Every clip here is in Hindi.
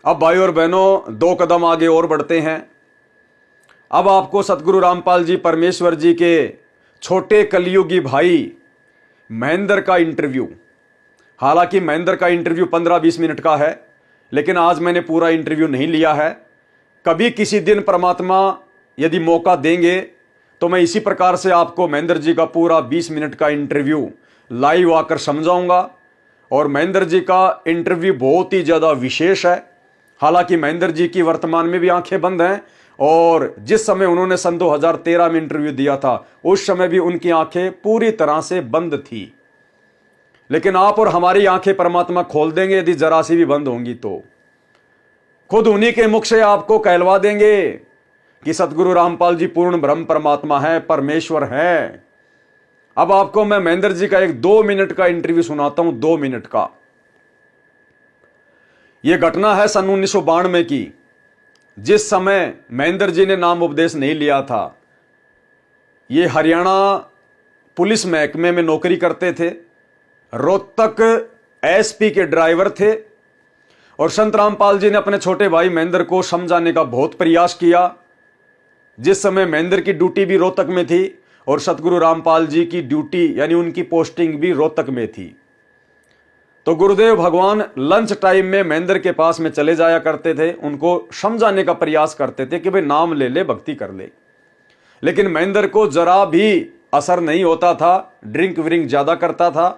अब भाई और बहनों, दो कदम आगे और बढ़ते हैं। अब आपको सतगुरु रामपाल जी परमेश्वर जी के छोटे कलयुगी भाई महेंद्र का इंटरव्यू। हालांकि महेंद्र का इंटरव्यू 15-20 मिनट का है, लेकिन आज मैंने पूरा इंटरव्यू नहीं लिया है। कभी किसी दिन परमात्मा यदि मौका देंगे तो मैं इसी प्रकार से आपको महेंद्र जी का पूरा 20 मिनट का इंटरव्यू लाइव आकर समझाऊंगा। और महेंद्र जी का इंटरव्यू बहुत ही ज़्यादा विशेष है। हालांकि महेंद्र जी की वर्तमान में भी आंखें बंद हैं, और जिस समय उन्होंने सन 2013 में इंटरव्यू दिया था उस समय भी उनकी आंखें पूरी तरह से बंद थी। लेकिन आप और हमारी आंखें परमात्मा खोल देंगे यदि जरा सी भी बंद होंगी तो। खुद उन्हीं के मुख से आपको कहलवा देंगे कि सतगुरु रामपाल जी पूर्ण ब्रह्म परमात्मा है, परमेश्वर है। अब आपको मैं महेंद्र जी का एक 2 मिनट का इंटरव्यू सुनाता हूं, 2 मिनट का। यह घटना है सन 1992 की, जिस समय महेंद्र जी ने नाम उपदेश नहीं लिया था। ये हरियाणा पुलिस महकमे में नौकरी करते थे, रोहतक एसपी के ड्राइवर थे। और संत रामपाल जी ने अपने छोटे भाई महेंद्र को समझाने का बहुत प्रयास किया। जिस समय महेंद्र की ड्यूटी भी रोहतक में थी और सतगुरु रामपाल जी की ड्यूटी यानी उनकी पोस्टिंग भी रोहतक में थी, तो गुरुदेव भगवान लंच टाइम में महेंद्र के पास में चले जाया करते थे, उनको समझाने का प्रयास करते थे कि भाई नाम ले ले, भक्ति कर ले। लेकिन महेंद्र को जरा भी असर नहीं होता था, ड्रिंक व्रिंक ज्यादा करता था।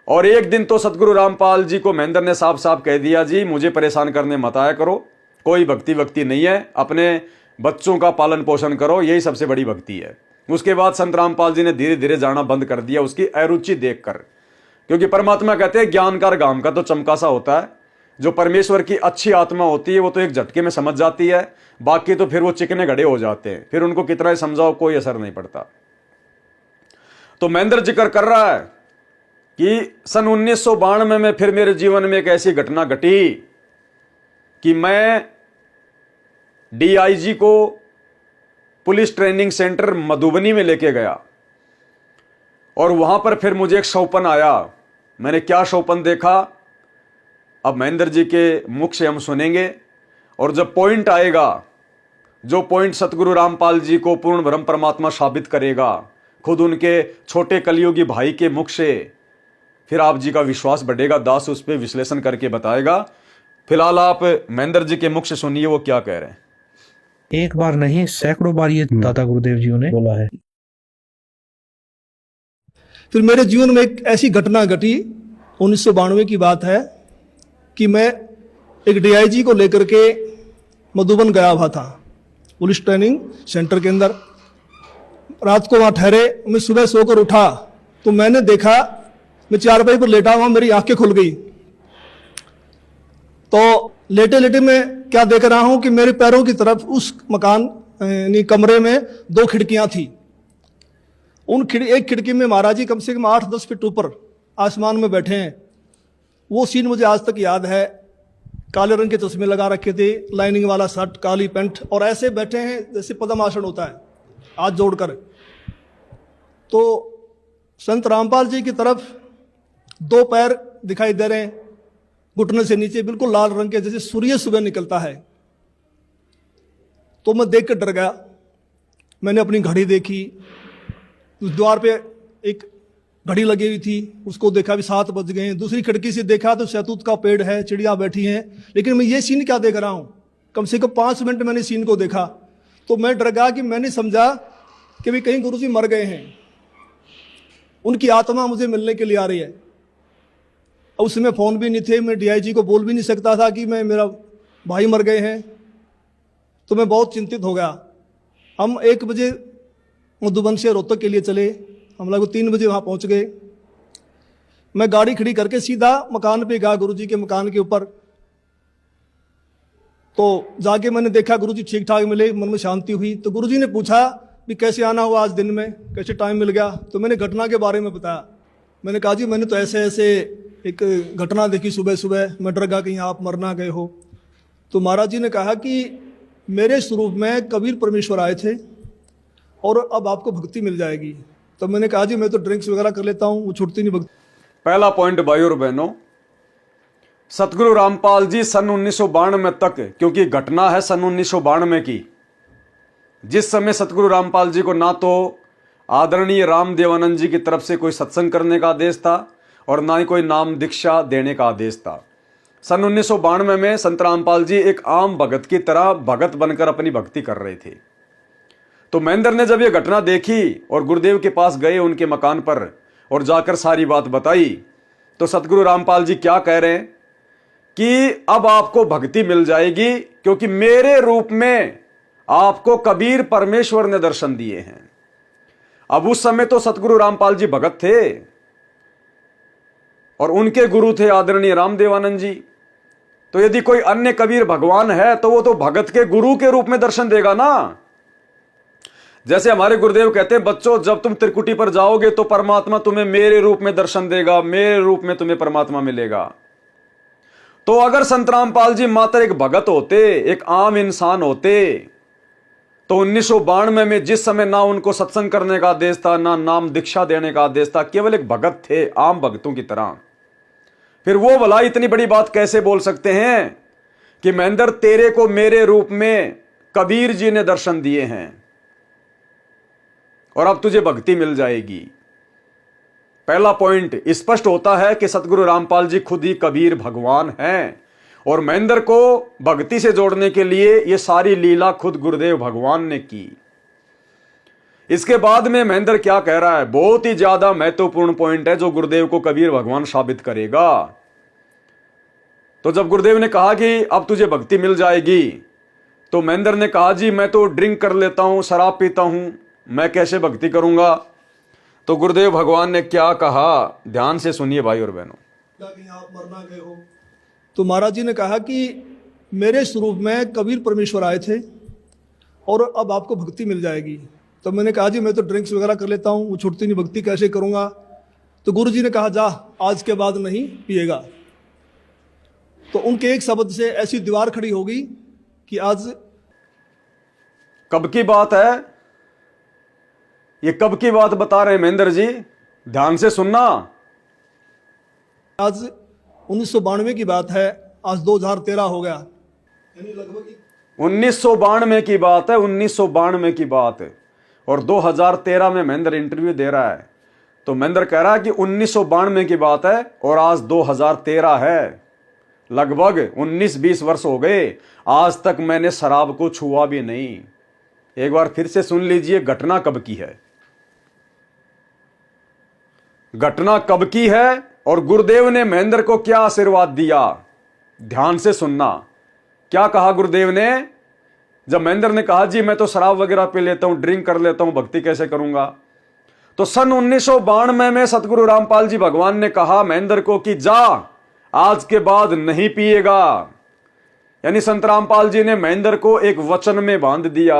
और एक दिन तो सतगुरु रामपाल जी को महेंद्र ने साफ साफ कह दिया, जी मुझे परेशान करने मत आया करो, कोई भक्ति वक्ति नहीं है, अपने बच्चों का पालन पोषण करो, यही सबसे बड़ी भक्ति है। उसके बाद संत रामपाल जी ने धीरे धीरे जाना बंद कर दिया उसकी अरुचि देखकर। क्योंकि परमात्मा कहते हैं ज्ञान का गाम का तो चमका सा होता है। जो परमेश्वर की अच्छी आत्मा होती है वो तो एक झटके में समझ जाती है, बाकी तो फिर वो चिकने घड़े हो जाते हैं, फिर उनको कितना ही समझाओ कोई असर नहीं पड़ता। तो महेंद्र जिक्र कर रहा है कि सन 1992 में फिर मेरे जीवन में एक ऐसी घटना घटी कि मैं डीआईजी को पुलिस ट्रेनिंग सेंटर मधुबनी में लेके गया। और वहां पर फिर मुझे एक सौपन आया। मैंने क्या सौपन देखा अब महेंद्र जी के मुख से हम सुनेंगे। और जब पॉइंट आएगा, जो पॉइंट सतगुरु रामपाल जी को पूर्ण ब्रह्म परमात्मा साबित करेगा खुद उनके छोटे कलयुगी भाई के मुख से, फिर आप जी का विश्वास बढ़ेगा। दास उस पर विश्लेषण करके बताएगा। फिलहाल आप महेंद्र जी के मुख से सुनिए वो क्या कह रहे हैं। एक बार नहीं, सैकड़ों बार ये दादा गुरुदेव जी ने बोला है। फिर मेरे जीवन में एक ऐसी घटना घटी, 1992 की बात है, कि मैं एक डीआईजी को लेकर के मधुबन गया हुआ था पुलिस ट्रेनिंग सेंटर के अंदर। रात को वहाँ ठहरे, मैं सुबह सोकर उठा तो मैंने देखा, मैं चारपाई पर लेटा हुआ, मेरी आंखें खुल गई। तो लेटे लेटे मैं क्या देख रहा हूं कि मेरे पैरों की तरफ उस मकान यानी कमरे में 2 खिड़कियां थी। एक खिड़की में महाराज जी कम से कम 8-10 फीट ऊपर आसमान में बैठे हैं। वो सीन मुझे आज तक याद है। काले रंग के चश्मे लगा रखे थे, लाइनिंग वाला शर्ट, काली पैंट, और ऐसे बैठे हैं जैसे पद्म आसन होता है, हाथ जोड़कर। तो संत रामपाल जी की तरफ 2 पैर दिखाई दे रहे हैं, घुटने से नीचे बिल्कुल लाल रंग के, जैसे सूर्य सुबह निकलता है। तो मैं देख कर डर गया। मैंने अपनी घड़ी देखी, उस द्वार पे एक घड़ी लगी हुई थी, उसको देखा भी 7 बज गए हैं। दूसरी खिड़की से देखा तो शहतूत का पेड़ है, चिड़िया बैठी हैं। लेकिन मैं ये सीन क्या देख रहा हूँ, कम से कम 5 मिनट मैंने सीन को देखा। तो मैं डर गया कि मैंने समझा कि भी कहीं गुरु जी मर गए हैं, उनकी आत्मा मुझे मिलने के लिए आ रही है। उस समय फ़ोन भी नहीं थे, मैं डीआईजी को बोल भी नहीं सकता था कि मेरा भाई मर गए हैं। तो मैं बहुत चिंतित हो गया। हम 1 बजे मधुबन से रोहतक के लिए चले, हम लोग 3 बजे वहाँ पहुँच गए। मैं गाड़ी खड़ी करके सीधा मकान पे गया, गुरुजी के मकान के ऊपर। तो जाके मैंने देखा गुरुजी ठीक ठाक मिले, मन में शांति हुई। तो गुरुजी ने पूछा भी कैसे आना हुआ आज दिन में, कैसे टाइम मिल गया। तो मैंने घटना के बारे में बताया। मैंने कहा जी मैंने तो ऐसे ऐसे एक घटना देखी सुबह सुबह, मैं डर गया कहीं आप मर ना गए हो। तो महाराज जी ने कहा कि मेरे स्वरूप में कबीर परमेश्वर आए थे और अब आपको भक्ति मिल जाएगी। तो मैंने कहा जी मैं तो ड्रिंक्स वगैरह कर लेता हूँ, वो छूटती नहीं भक्ति। पहला पॉइंट भाई और बहनों, सतगुरु रामपाल जी सन 1992 तक, क्योंकि घटना है सन 1992 की, जिस समय सतगुरु रामपाल जी को ना तो आदरणीय राम देवानंद जी की तरफ से कोई सत्संग करने का आदेश था और ना ही कोई नाम दीक्षा देने का आदेश था। सन 1992 में संत रामपाल जी एक आम भगत की तरह भगत बनकर अपनी भक्ति कर रहे थे। तो महेंद्र ने जब यह घटना देखी और गुरुदेव के पास गए उनके मकान पर और जाकर सारी बात बताई, तो सतगुरु रामपाल जी क्या कह रहे हैं कि अब आपको भक्ति मिल जाएगी, क्योंकि मेरे रूप में आपको कबीर परमेश्वर ने दर्शन दिए हैं। अब उस समय तो सतगुरु रामपाल जी भगत थे और उनके गुरु थे आदरणीय रामदेवानंद जी। तो यदि कोई अन्य कबीर भगवान है तो वो तो भगत के गुरु के रूप में दर्शन देगा ना। जैसे हमारे गुरुदेव कहते हैं, बच्चों जब तुम त्रिकुटी पर जाओगे तो परमात्मा तुम्हें मेरे रूप में दर्शन देगा, मेरे रूप में तुम्हें परमात्मा मिलेगा। तो अगर संत रामपाल जी मात्र एक भगत होते, एक आम इंसान होते, तो 1992 में जिस समय ना उनको सत्संग करने का आदेश था, ना नाम दीक्षा देने का आदेश था, केवल एक भगत थे आम भक्तों की तरह, फिर वो भला इतनी बड़ी बात कैसे बोल सकते हैं कि महेंद्र तेरे को मेरे रूप में कबीर जी ने दर्शन दिए हैं और अब तुझे भक्ति मिल जाएगी। पहला पॉइंट स्पष्ट होता है कि सतगुरु रामपाल जी खुद ही कबीर भगवान हैं और महेंद्र को भक्ति से जोड़ने के लिए यह सारी लीला खुद गुरुदेव भगवान ने की। इसके बाद में महेंद्र क्या कह रहा है, बहुत ही ज्यादा महत्वपूर्ण पॉइंट है जो गुरुदेव को कबीर भगवान साबित करेगा। तो जब गुरुदेव ने कहा कि अब तुझे भक्ति मिल जाएगी, तो महेंद्र ने कहा जी मैं तो ड्रिंक कर लेता हूं, शराब पीता हूं, मैं कैसे भक्ति करूंगा। तो गुरुदेव भगवान ने क्या कहा, ध्यान से सुनिए भाई और बहनों। आप मरना गए हो, तो महाराज जी ने कहा कि मेरे स्वरूप में कबीर परमेश्वर आए थे और अब आपको भक्ति मिल जाएगी। तो मैंने कहा जी मैं तो ड्रिंक्स वगैरह कर लेता हूँ, वो छूटती नहीं, भक्ति कैसे करूँगा। तो गुरु जी ने कहा जा आज के बाद नहीं पिएगा। तो उनके एक शब्द से ऐसी दीवार खड़ी हो गई कि आज कब की बात है, ये कब की बात बता रहे हैं महेंद्र जी, ध्यान से सुनना। आज 1992 की बात है, आज 2013 हो गया, यानी लगभग 1992 की बात है, 1992 की बात है और 2013 में महेंद्र इंटरव्यू दे रहा है। तो महेंद्र कह रहा है कि 1992 की बात है और आज 2013 है, लगभग 19-20 वर्ष हो गए, आज तक मैंने शराब को छुआ भी नहीं। एक बार फिर से सुन लीजिए, घटना कब की है, घटना कब की है और गुरुदेव ने महेंद्र को क्या आशीर्वाद दिया। ध्यान से सुनना, क्या कहा गुरुदेव ने। जब महेंद्र ने कहा जी मैं तो शराब वगैरह पी लेता हूं, ड्रिंक कर लेता हूं, भक्ति कैसे करूंगा, तो सन 1992 में सतगुरु रामपाल जी भगवान ने कहा महेंद्र को कि जा आज के बाद नहीं पिएगा। यानी संत रामपाल जी ने महेंद्र को एक वचन में बांध दिया,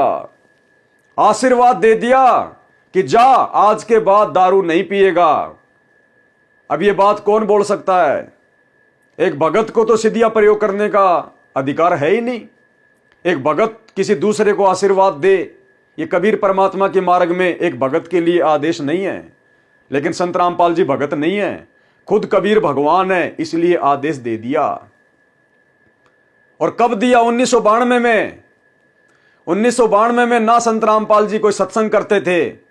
आशीर्वाद दे दिया कि जा आज के बाद दारू नहीं पिएगा। अब यह बात कौन बोल सकता है, एक भगत को तो सिद्धियां प्रयोग करने का अधिकार है ही नहीं। एक भगत किसी दूसरे को आशीर्वाद दे, ये कबीर परमात्मा के मार्ग में एक भगत के लिए आदेश नहीं है। लेकिन संत रामपाल जी भगत नहीं है, खुद कबीर भगवान है, इसलिए आदेश दे दिया। और कब दिया, 1992 में। 1992 में ना संत रामपाल जी कोई सत्संग करते थे,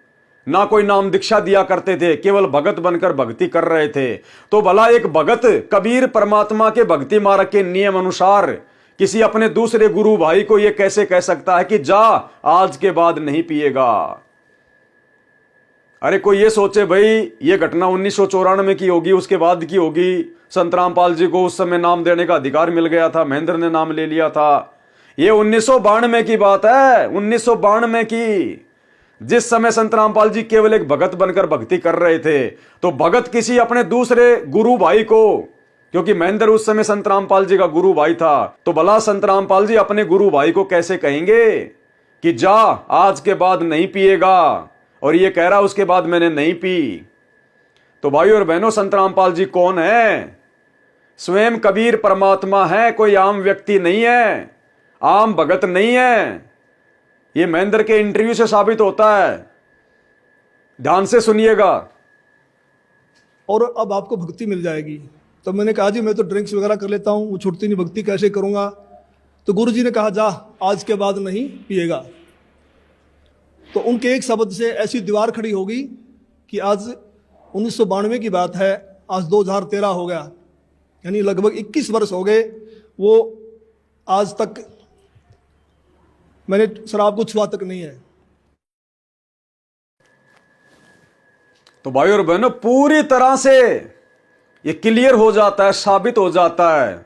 ना कोई नाम दीक्षा दिया करते थे, केवल भगत बनकर भक्ति कर रहे थे। तो भला एक भगत कबीर परमात्मा के भक्ति मार्ग के नियम अनुसार किसी अपने दूसरे गुरु भाई को यह कैसे कह सकता है कि जा आज के बाद नहीं पिएगा। अरे कोई ये सोचे भाई ये घटना 1994 की होगी, उसके बाद की होगी, संत रामपाल जी को उस समय नाम देने का अधिकार मिल गया था, महेंद्र ने नाम ले लिया था। ये 1992 की बात है, 1992 की, जिस समय संत रामपाल जी केवल एक भगत बनकर भक्ति कर रहे थे। तो भगत किसी अपने दूसरे गुरु भाई को, क्योंकि महेंद्र उस समय संत रामपाल जी का गुरु भाई था, तो भला संत रामपाल जी अपने गुरु भाई को कैसे कहेंगे कि जा आज के बाद नहीं पिएगा, और ये कह रहा उसके बाद मैंने नहीं पी। तो भाई और बहनों, संत रामपाल जी कौन है, स्वयं कबीर परमात्मा है, कोई आम व्यक्ति नहीं है, आम भगत नहीं है। ये महेंद्र के इंटरव्यू से साबित होता है, ध्यान से सुनिएगा। और अब आपको भक्ति मिल जाएगी। तो मैंने कहा जी मैं तो ड्रिंक्स वगैरह कर लेता हूँ, वो छुटती नहीं, भक्ति कैसे करूँगा। तो गुरु जी ने कहा जा आज के बाद नहीं पिएगा। तो उनके एक शब्द से ऐसी दीवार खड़ी हो गई कि आज 1992 की बात है, आज 2013 हो गया, यानी लगभग 21 वर्ष हो गए। वो आज तक मैंने शराब को छुआ तक नहीं है। तो भाई और बहनों, पूरी तरह से ये क्लियर हो जाता है, साबित हो जाता है,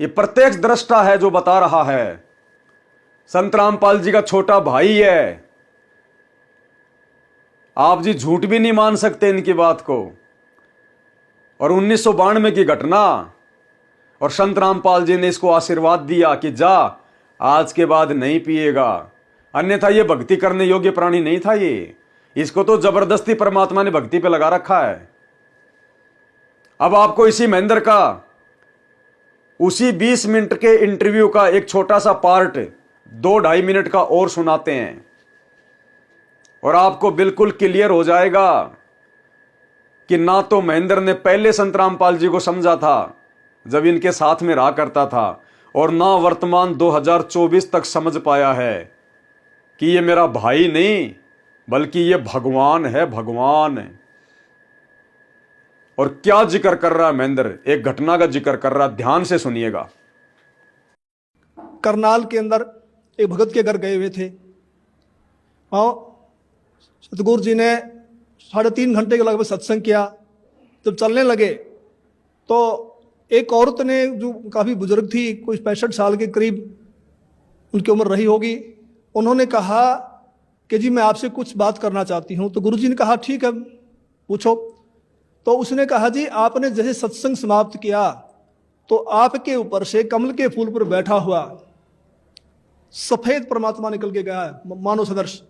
ये प्रत्यक्ष दृष्टा है जो बता रहा है। संत रामपाल जी का छोटा भाई है। आप जी झूठ भी नहीं मान सकते इनकी बात को। और 1992 की घटना, और संत रामपाल जी ने इसको आशीर्वाद दिया कि जा आज के बाद नहीं पिएगा, अन्यथा ये भक्ति करने योग्य प्राणी नहीं था। ये इसको तो जबरदस्ती परमात्मा ने भक्ति पे लगा रखा है। अब आपको इसी महेंद्र का उसी 20 मिनट के इंटरव्यू का एक छोटा सा पार्ट 2-2.5 मिनट का और सुनाते हैं, और आपको बिल्कुल क्लियर हो जाएगा कि ना तो महेंद्र ने पहले संत रामपाल जी को समझा था जब इनके साथ में रहा करता था, और ना वर्तमान 2024 तक समझ पाया है कि ये मेरा भाई नहीं बल्कि ये भगवान है, भगवान है। और क्या जिक्र कर रहा है महेंद्र, एक घटना का जिक्र कर रहा है, ध्यान से सुनिएगा। करनाल के अंदर एक भगत के घर गए हुए थे, और सतगुरु जी ने 3.5 घंटे के लगभग सत्संग किया। जब चलने लगे तो एक औरत ने, जो काफ़ी बुजुर्ग थी, कुछ 65 साल के करीब उनकी उम्र रही होगी, उन्होंने कहा कि जी मैं आपसे कुछ बात करना चाहती हूँ। तो गुरुजी ने कहा ठीक है पूछो। तो उसने कहा जी आपने जैसे सत्संग समाप्त किया तो आपके ऊपर से कमल के फूल पर बैठा हुआ सफेद परमात्मा निकल के गया है, मानव सदर्श,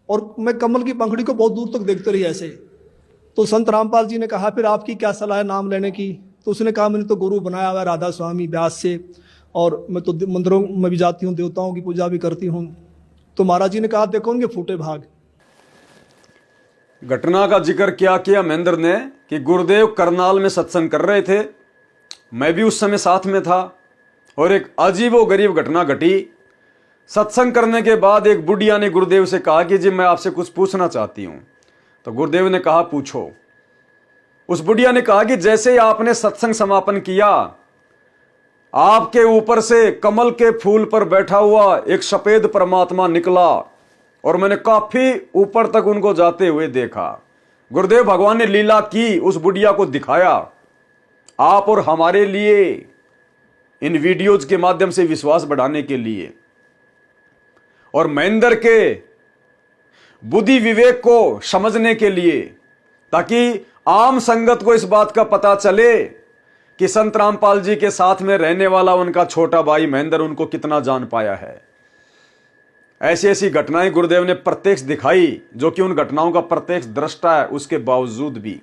और मैं कमल की पंखड़ी को बहुत दूर तक देखते रही ऐसे। तो संत रामपाल जी ने कहा फिर आपकी क्या सलाह है नाम लेने की। तो उसने कहा मैंने तो गुरु बनाया हुआ राधा स्वामी व्यास से, और मैं तो मंदिरों में भी जाती हूँ, देवताओं की पूजा भी करती हूँ। तो महाराज जी ने कहा देखो उनके फूटे भाग। घटना का जिक्र क्या किया महेंद्र ने कि गुरुदेव करनाल में सत्संग कर रहे थे, मैं भी उस समय साथ में था, और एक अजीबो गरीब घटना घटी। सत्संग करने के बाद एक बुढ़िया ने गुरुदेव से कहा कि जी मैं आपसे कुछ पूछना चाहती हूं। तो गुरुदेव ने कहा पूछो। उस बुढ़िया ने कहा कि जैसे आपने सत्संग समापन किया, आपके ऊपर से कमल के फूल पर बैठा हुआ एक सफेद परमात्मा निकला, और मैंने काफी ऊपर तक उनको जाते हुए देखा। गुरुदेव भगवान ने लीला की, उस बुढ़िया को दिखाया, आप और हमारे लिए इन वीडियोज के माध्यम से विश्वास बढ़ाने के लिए, और महेंद्र के बुद्धि विवेक को समझने के लिए, ताकि आम संगत को इस बात का पता चले कि संत रामपाल जी के साथ में रहने वाला उनका छोटा भाई महेंद्र उनको कितना जान पाया है। ऐसी ऐसी घटनाएं गुरुदेव ने प्रत्यक्ष दिखाई, जो कि उन घटनाओं का प्रत्यक्ष दृष्टा है उसके बावजूद भी।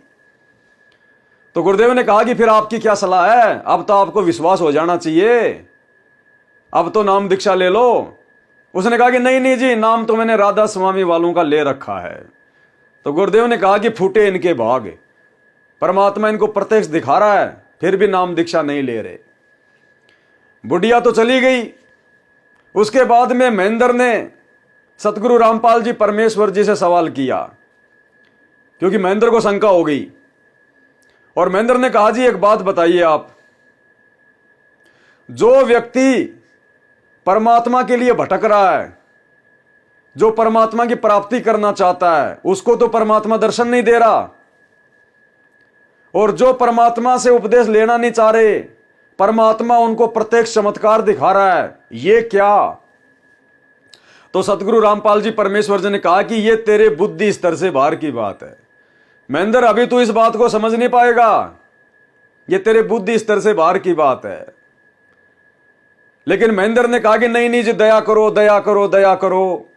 तो गुरुदेव ने कहा कि फिर आपकी क्या सलाह है, अब तो आपको विश्वास हो जाना चाहिए, अब तो नाम दीक्षा ले लो। उसने कहा कि नहीं नहीं जी, नाम तो मैंने राधा स्वामी वालों का ले रखा है। तो गुरुदेव ने कहा कि फूटे इनके भाग, परमात्मा इनको प्रत्यक्ष दिखा रहा है, फिर भी नाम दीक्षा नहीं ले रहे। बुढ़िया तो चली गई। उसके बाद में महेंद्र ने सतगुरु रामपाल जी परमेश्वर जी से सवाल किया, क्योंकि महेंद्र को शंका हो गई। और महेंद्र ने कहा जी एक बात बताइए आप, जो व्यक्ति परमात्मा के लिए भटक रहा है, जो परमात्मा की प्राप्ति करना चाहता है, उसको तो परमात्मा दर्शन नहीं दे रहा, और जो परमात्मा से उपदेश लेना नहीं चाह रहे, परमात्मा उनको प्रत्यक्ष चमत्कार दिखा रहा है। ये क्या? तो सतगुरु रामपाल जी परमेश्वर जी ने कहा कि ये तेरे बुद्धि स्तर से बाहर की बात है महेंद्र, अभी तू इस बात को समझ नहीं पाएगा, ये तेरे बुद्धि स्तर से बाहर की बात है। लेकिन महेंद्र ने कहा कि नहीं नहीं जी, दया करो दया करो दया करो,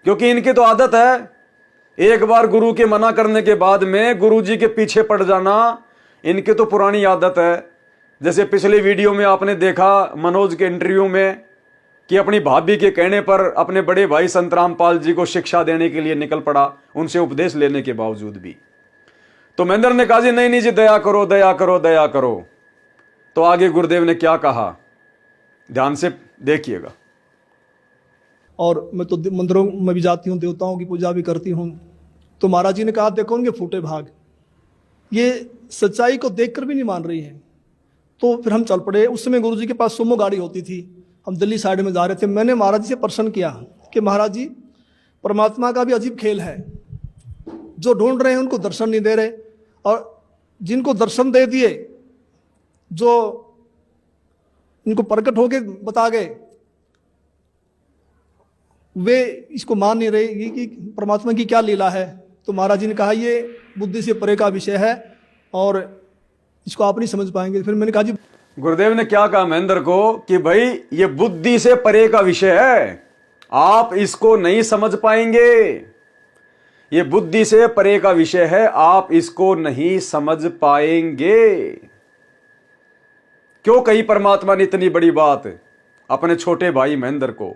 क्योंकि इनकी तो आदत है एक बार गुरु के मना करने के बाद में गुरु जी के पीछे पड़ जाना, इनकी तो पुरानी आदत है। जैसे पिछले वीडियो में आपने देखा मनोज के इंटरव्यू में कि अपनी भाभी के कहने पर अपने बड़े भाई संत रामपाल जी को शिक्षा देने के लिए निकल पड़ा, उनसे उपदेश लेने के बावजूद भी। तो महेंद्र ने कहा जी नहीं नहीं जी, दया करो दया करो दया करो। तो आगे गुरुदेव ने क्या कहा, ध्यान से देखिएगा। और मैं तो मंदिरों में भी जाती हूँ, देवताओं की पूजा भी करती हूँ। तो महाराज जी ने कहा, देखो उनके फूटे भाग, ये सच्चाई को देखकर भी नहीं मान रही है। तो फिर हम चल पड़े। उस समय गुरु जी के पास सुमो गाड़ी होती थी, हम दिल्ली साइड में जा रहे थे। मैंने महाराज जी से प्रश्न किया कि महाराज जी, परमात्मा का भी अजीब खेल है, जो ढूंढ रहे हैं उनको दर्शन नहीं दे रहे, और जिनको दर्शन दे दिए, जो इनको प्रकट होके बता गए, वे इसको मान नहीं रहे। ये कि परमात्मा की क्या लीला है। तो महाराज जी ने कहा, ये बुद्धि से परे का विषय है और इसको आप नहीं समझ पाएंगे। फिर मैंने कहा, जी गुरुदेव ने क्या कहा महेंद्र को कि भाई ये बुद्धि से परे का विषय है, आप इसको नहीं समझ पाएंगे। ये बुद्धि से परे का विषय है, आप इसको नहीं समझ पाएंगे। क्यों कही परमात्मा ने इतनी बड़ी बात अपने छोटे भाई महेंद्र को?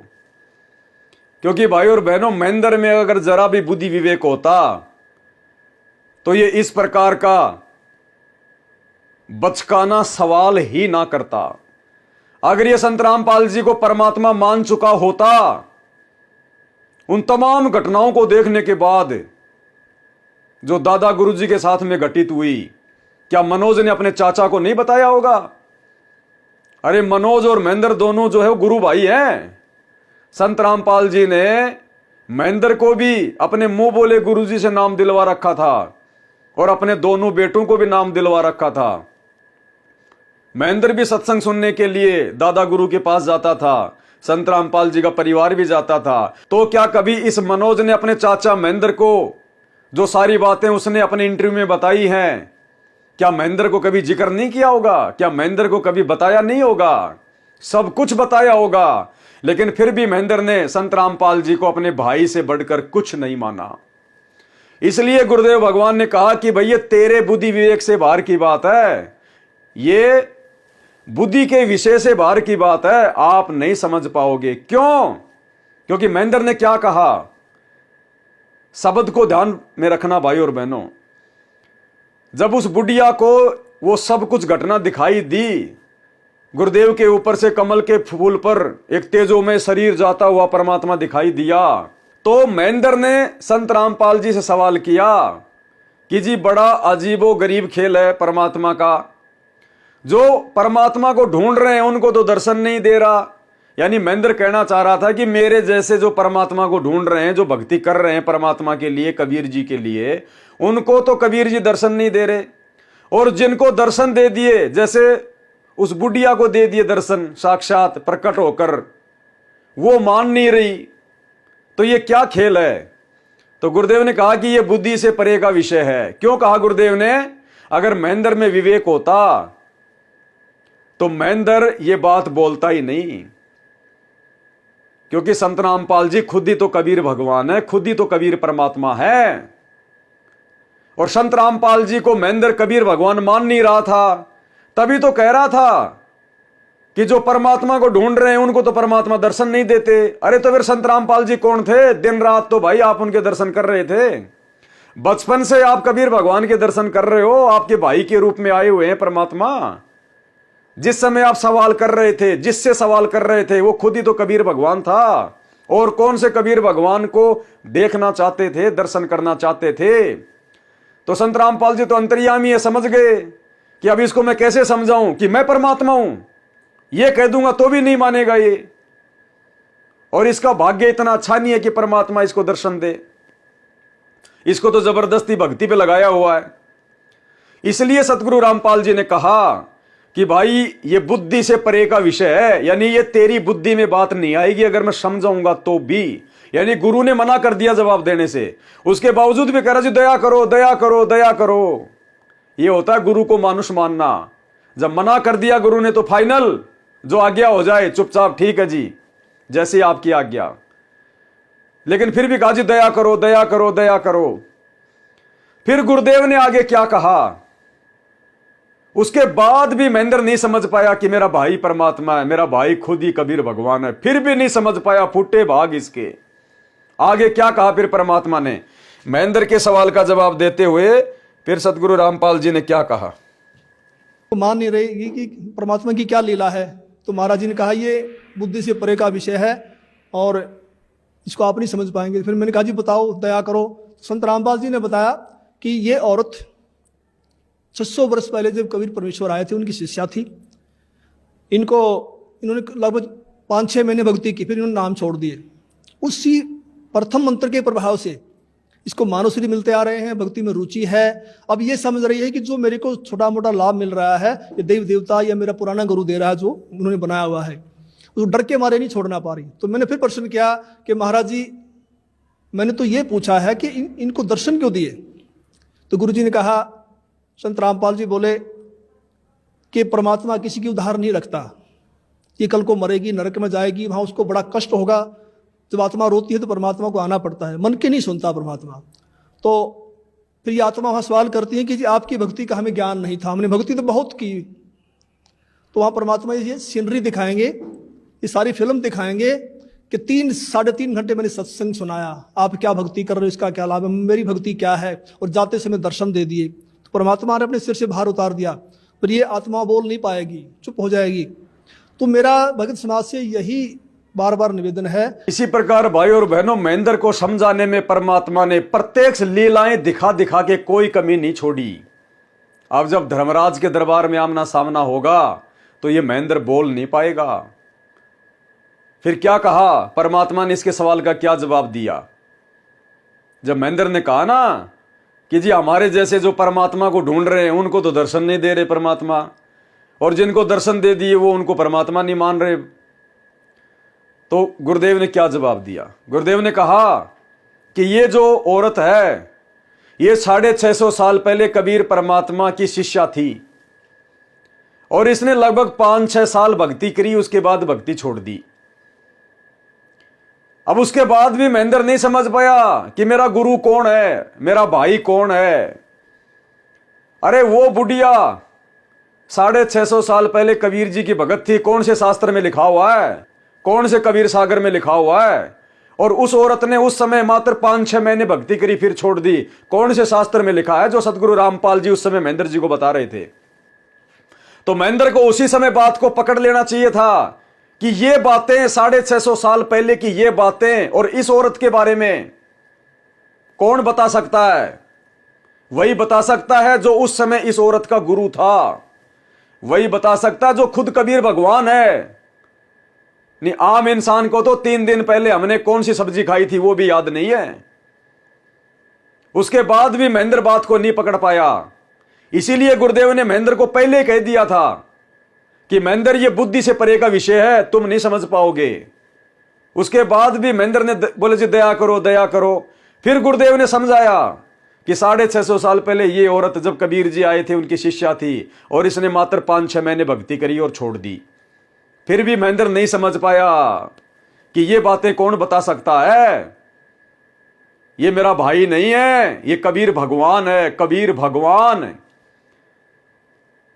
क्योंकि भाई और बहनों, महेंद्र में अगर जरा भी बुद्धि विवेक होता तो ये इस प्रकार का बचकाना सवाल ही ना करता। अगर ये संत रामपाल जी को परमात्मा मान चुका होता, उन तमाम घटनाओं को देखने के बाद जो दादा गुरु जी के साथ में घटित हुई, क्या मनोज ने अपने चाचा को नहीं बताया होगा? अरे मनोज और महेंद्र दोनों जो है वो गुरु भाई हैं। संत रामपाल जी ने महेंद्र को भी अपने मुंह बोले गुरु जी से नाम दिलवा रखा था और अपने दोनों बेटों को भी नाम दिलवा रखा था। महेंद्र भी सत्संग सुनने के लिए दादा गुरु के पास जाता था, संत रामपाल जी का परिवार भी जाता था। तो क्या कभी इस मनोज ने अपने चाचा महेंद्र को जो सारी बातें उसने अपने इंटरव्यू में बताई हैं, क्या महेंद्र को कभी जिक्र नहीं किया होगा? क्या महेंद्र को कभी बताया नहीं होगा? सब कुछ बताया होगा। लेकिन फिर भी महेंद्र ने संत रामपाल जी को अपने भाई से बढ़कर कुछ नहीं माना। इसलिए गुरुदेव भगवान ने कहा कि भैया तेरे बुद्धि विवेक से बाहर की बात है, ये बुद्धि के विषय से बाहर की बात है, आप नहीं समझ पाओगे। क्यों? क्योंकि महेंद्र ने क्या कहा, शब्द को ध्यान में रखना भाई और बहनों। जब उस बुढ़िया को वो सब कुछ घटना दिखाई दी, गुरुदेव के ऊपर से कमल के फूल पर एक तेजोमय शरीर जाता हुआ परमात्मा दिखाई दिया, तो महेंद्र ने संत रामपाल जी से सवाल किया कि जी बड़ा अजीबो गरीब खेल है परमात्मा का, जो परमात्मा को ढूंढ रहे हैं उनको तो दर्शन नहीं दे रहा। यानी महेंद्र कहना चाह रहा था कि मेरे जैसे जो परमात्मा को ढूंढ रहे हैं, जो भक्ति कर रहे हैं परमात्मा के लिए, कबीर जी के लिए, उनको तो कबीर जी दर्शन नहीं दे रहे, और जिनको दर्शन दे दिए, जैसे उस बुढ़िया को दे दिए दर्शन साक्षात प्रकट होकर, वो मान नहीं रही। तो ये क्या खेल है? तो गुरुदेव ने कहा कि ये बुद्धि से परे का विषय है। क्यों कहा गुरुदेव ने? अगर महेंद्र में विवेक होता तो महेंद्र ये बात बोलता ही नहीं। क्योंकि संत रामपाल जी खुद ही तो कबीर भगवान है, खुद ही तो कबीर परमात्मा है। और संत रामपाल जी को महेंद्र कबीर भगवान मान नहीं रहा था, तभी तो कह रहा था कि जो परमात्मा को ढूंढ रहे हैं उनको तो परमात्मा दर्शन नहीं देते। अरे तो फिर संत रामपाल जी कौन थे? दिन रात तो भाई आप उनके दर्शन कर रहे थे, बचपन से आप कबीर भगवान के दर्शन कर रहे हो, आपके भाई के रूप में आए हुए हैं परमात्मा। जिस समय आप सवाल कर रहे थे, जिससे सवाल कर रहे थे, वो खुद ही तो कबीर भगवान था। और कौन से कबीर भगवान को देखना चाहते थे, दर्शन करना चाहते थे? तो संत रामपाल जी तो अंतर्यामी है, समझ गए कि अब इसको मैं कैसे समझाऊं कि मैं परमात्मा हूं। ये कह दूंगा तो भी नहीं मानेगा ये, और इसका भाग्य इतना अच्छा नहीं है कि परमात्मा इसको दर्शन दे। इसको तो जबरदस्ती भक्ति पे लगाया हुआ है। इसलिए सतगुरु रामपाल जी ने कहा कि भाई ये बुद्धि से परे का विषय है, यानी ये तेरी बुद्धि में बात नहीं आएगी अगर मैं समझाऊंगा तो भी। यानी गुरु ने मना कर दिया जवाब देने से, उसके बावजूद भी कह रहा जी दया करो दया करो दया करो। ये होता है गुरु को मानुष मानना। जब मना कर दिया गुरु ने तो फाइनल जो आज्ञा हो जाए चुपचाप, ठीक है जी जैसी आपकी आज्ञा। लेकिन फिर भी कहा जी दया करो दया करो दया करो। फिर गुरुदेव ने आगे क्या कहा, उसके बाद भी महेंद्र नहीं समझ पाया कि मेरा भाई परमात्मा है, मेरा भाई खुद ही कबीर भगवान है। फिर भी नहीं समझ पाया, फूटे भाग इसके। आगे क्या कहा फिर परमात्मा ने? महेंद्र के सवाल का जवाब देते हुए फिर सतगुरु रामपाल जी ने क्या कहा, तो मान नहीं रही कि परमात्मा की क्या लीला है। तो महाराज जी ने कहा ये बुद्धि से परे का विषय है और इसको आप नहीं समझ पाएंगे। फिर मैंने कहा जी बताओ, दया करो। संत रामपाल जी ने बताया कि ये औरत 600 वर्ष पहले जब कबीर परमेश्वर आए थे उनकी शिष्या थी। इन्होंने लगभग 5-6 महीने भक्ति की, फिर इन्होंने नाम छोड़ दिए। उसी प्रथम मंत्र के प्रभाव से इसको मानवश्री मिलते आ रहे हैं, भक्ति में रुचि है। अब ये समझ रही है कि जो मेरे को छोटा मोटा लाभ मिल रहा है ये देव देवता या मेरा पुराना गुरु दे रहा है, जो उन्होंने बनाया हुआ है, तो डर के मारे नहीं छोड़ना पा रही। तो मैंने फिर प्रश्न किया कि महाराज जी मैंने तो ये पूछा है कि इनको दर्शन क्यों दिए। तो गुरु जी ने कहा, संत रामपाल जी बोले कि परमात्मा किसी की उधार नहीं रखता। ये कल को मरेगी, नरक में जाएगी, वहां उसको बड़ा कष्ट होगा। जब आत्मा रोती है तो परमात्मा को आना पड़ता है, मन के नहीं सुनता परमात्मा। तो फिर ये आत्मा वहां सवाल करती है कि जी आपकी भक्ति का हमें ज्ञान नहीं था, हमने भक्ति तो बहुत की। तो वहां परमात्मा ये सीनरी दिखाएंगे, ये सारी फिल्म दिखाएंगे कि 3-3.5 घंटे मैंने सत्संग सुनाया, आप क्या भक्ति कर रहे हो, इसका क्या लाभ है, मेरी भक्ति क्या है, और जाते समय दर्शन दे दिए। तो परमात्मा ने अपने सिर से भार उतार दिया। पर ये आत्मा बोल नहीं पाएगी, चुप हो जाएगी। तो मेरा भगत समाज से यही बार बार निवेदन है। इसी प्रकार भाई और बहनों, महेंद्र को समझाने में परमात्मा ने प्रत्यक्ष लीलाएं दिखा दिखा के कोई कमी नहीं छोड़ी। अब जब धर्मराज के दरबार में आमना सामना होगा तो ये महेंद्र बोल नहीं पाएगा। फिर क्या कहा परमात्मा ने, इसके सवाल का क्या जवाब दिया। जब महेंद्र ने कहा ना कि जी हमारे जैसे जो परमात्मा को ढूंढ रहे हैं उनको तो दर्शन नहीं दे रहे परमात्मा, और जिनको दर्शन दे दिए वो उनको परमात्मा नहीं मान रहे, तो गुरुदेव ने क्या जवाब दिया। गुरुदेव ने कहा कि ये जो औरत है ये 650 साल पहले कबीर परमात्मा की शिष्या थी और इसने लगभग 5-6 साल भक्ति करी, उसके बाद भक्ति छोड़ दी। अब उसके बाद भी महेंद्र नहीं समझ पाया कि मेरा गुरु कौन है, मेरा भाई कौन है। अरे वो बुढ़िया 650 साल पहले कबीर जी की भगत थी, कौन से शास्त्र में लिखा हुआ है, कौन से कबीर सागर में लिखा हुआ है। और उस औरत ने उस समय मात्र 5-6 महीने भक्ति करी फिर छोड़ दी, कौन से शास्त्र में लिखा है, जो सतगुरु रामपाल जी उस समय महेंद्र जी को बता रहे थे। तो महेंद्र को उसी समय बात को पकड़ लेना चाहिए था कि ये बातें 650 साल पहले की ये बातें और इस औरत के बारे में कौन बता सकता है। वही बता सकता है जो उस समय इस औरत का गुरु था, वही बता सकता है जो खुद कबीर भगवान है। नहीं, आम इंसान को तो 3 दिन पहले हमने कौन सी सब्जी खाई थी वो भी याद नहीं है। उसके बाद भी महेंद्र बात को नहीं पकड़ पाया। इसीलिए गुरुदेव ने महेंद्र को पहले कह दिया था कि महेंद्र ये बुद्धि से परे का विषय है, तुम नहीं समझ पाओगे। उसके बाद भी महेंद्र ने बोले जी दया करो दया करो। फिर गुरुदेव ने समझाया कि 650 साल पहले ये औरत जब कबीर जी आए थे उनकी शिष्या थी और इसने मात्र 5-6 महीने भक्ति करी और छोड़ दी। फिर भी महेंद्र नहीं समझ पाया कि ये बातें कौन बता सकता है। ये मेरा भाई नहीं है, ये कबीर भगवान है, कबीर भगवान।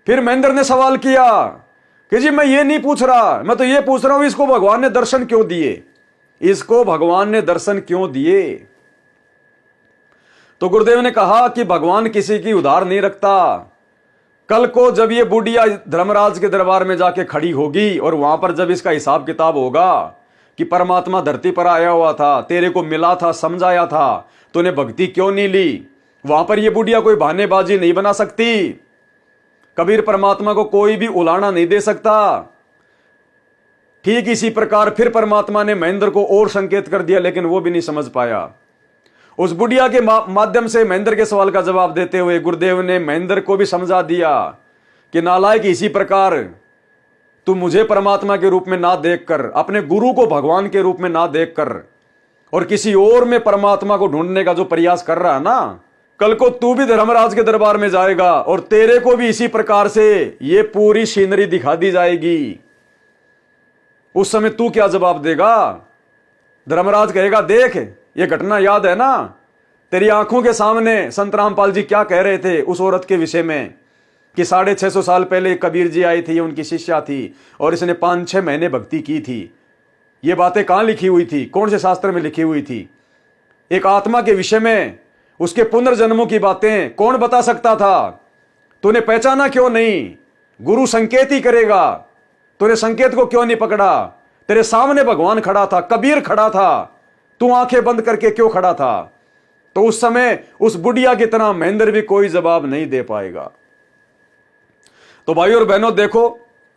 फिर महेंद्र ने सवाल किया कि जी मैं ये नहीं पूछ रहा, मैं तो ये पूछ रहा हूं इसको भगवान ने दर्शन क्यों दिए, इसको भगवान ने दर्शन क्यों दिए। तो गुरुदेव ने कहा कि भगवान किसी की उधार नहीं रखता। कल को जब ये बुढ़िया धर्मराज के दरबार में जाके खड़ी होगी और वहां पर जब इसका हिसाब किताब होगा कि परमात्मा धरती पर आया हुआ था, तेरे को मिला था, समझाया था, तूने भक्ति क्यों नहीं ली, वहां पर ये बुढ़िया कोई बहानेबाजी नहीं बना सकती। कबीर परमात्मा को कोई भी उलाना नहीं दे सकता। ठीक इसी प्रकार फिर परमात्मा ने महेंद्र को और संकेत कर दिया, लेकिन वो भी नहीं समझ पाया। उस बुढ़िया के माध्यम से महेंद्र के सवाल का जवाब देते हुए गुरुदेव ने महेंद्र को भी समझा दिया कि नालायक, इसी प्रकार तू मुझे परमात्मा के रूप में ना देखकर, अपने गुरु को भगवान के रूप में ना देखकर और किसी और में परमात्मा को ढूंढने का जो प्रयास कर रहा है ना, कल को तू भी धर्मराज के दरबार में जाएगा और तेरे को भी इसी प्रकार से ये पूरी सीनरी दिखा दी जाएगी। उस समय तू क्या जवाब देगा? धर्मराज कहेगा, देख ये घटना याद है ना, तेरी आंखों के सामने संत रामपाल जी क्या कह रहे थे उस औरत के विषय में कि 650 साल पहले कबीर जी आए थे, ये उनकी शिष्या थी और इसने 5-6 महीने भक्ति की थी। ये बातें कहां लिखी हुई थी, कौन से शास्त्र में लिखी हुई थी? एक आत्मा के विषय में, उसके पुनर्जन्मों की बातें कौन बता सकता था? तूने पहचाना क्यों नहीं? गुरु संकेत ही करेगा। तूने संकेत को क्यों नहीं पकड़ा? तेरे सामने भगवान खड़ा था, कबीर खड़ा था, तू आंखें बंद करके क्यों खड़ा था? तो उस समय उस बुढ़िया की तरह महेंद्र भी कोई जवाब नहीं दे पाएगा। तो भाइयों और बहनों, देखो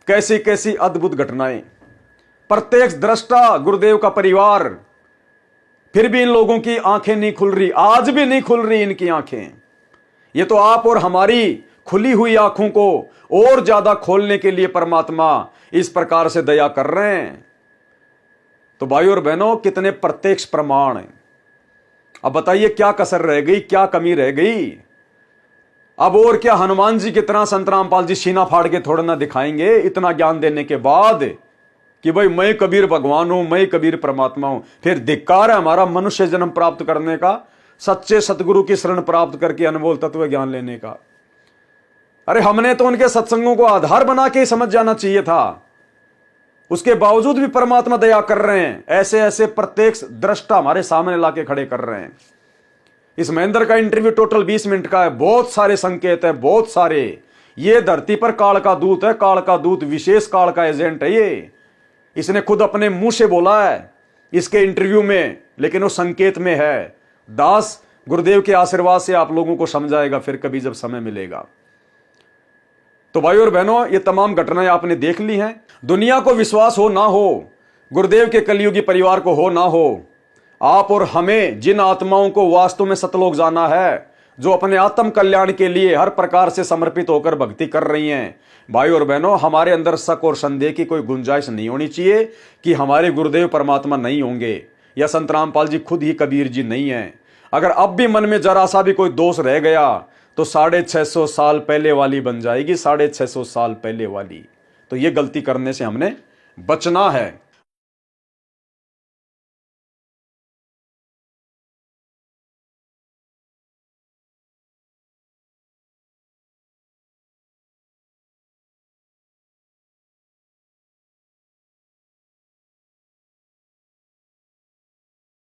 कैसी कैसी अद्भुत घटनाएं। प्रत्यक्ष दृष्टा गुरुदेव का परिवार, फिर भी इन लोगों की आंखें नहीं खुल रही, आज भी नहीं खुल रही इनकी आंखें। ये तो आप और हमारी खुली हुई आंखों को और ज्यादा खोलने के लिए परमात्मा इस प्रकार से दया कर रहे हैं। तो भाइयों और बहनों, कितने प्रत्यक्ष प्रमाण हैं। अब बताइए क्या कसर रह गई, क्या कमी रह गई? अब और क्या हनुमान जी की तरह संत रामपाल जी सीना फाड़ के थोड़ा ना दिखाएंगे इतना ज्ञान देने के बाद कि भाई मैं कबीर भगवान हूं, मैं कबीर परमात्मा हूं। फिर धिक्कार है हमारा मनुष्य जन्म प्राप्त करने का, सच्चे सतगुरु की शरण प्राप्त करके अनमोल तत्व ज्ञान लेने का। अरे हमने तो उनके सत्संगों को आधार बना के ही समझ जाना चाहिए था। उसके बावजूद भी परमात्मा दया कर रहे हैं, ऐसे ऐसे प्रत्यक्ष दृष्टा हमारे सामने लाके खड़े कर रहे हैं। इस महेंद्र का इंटरव्यू टोटल 20 मिनट का है, बहुत सारे संकेत है, बहुत सारे। ये धरती पर काल का दूत है, काल का दूत, विशेष काल का एजेंट है ये। इसने खुद अपने मुंह से बोला है इसके इंटरव्यू में, लेकिन वो संकेत में है। दास गुरुदेव के आशीर्वाद से आप लोगों को समझाएगा फिर कभी जब समय मिलेगा। तो भाइयों और बहनों, ये तमाम घटनाएं आपने देख ली हैं। दुनिया को विश्वास हो ना हो, गुरुदेव के कलयुगी परिवार को हो ना हो, आप और हमें जिन आत्माओं को वास्तव में सतलोक जाना है, जो अपने आत्म कल्याण के लिए हर प्रकार से समर्पित होकर भक्ति कर रही हैं, भाई और बहनों, हमारे अंदर शक और संदेह की कोई गुंजाइश नहीं होनी चाहिए कि हमारे गुरुदेव परमात्मा नहीं होंगे या संत रामपाल जी खुद ही कबीर जी नहीं हैं। अगर अब भी मन में जरा सा भी कोई दोष रह गया तो 650 साल पहले वाली बन जाएगी, 650 साल पहले वाली। तो ये गलती करने से हमने बचना है।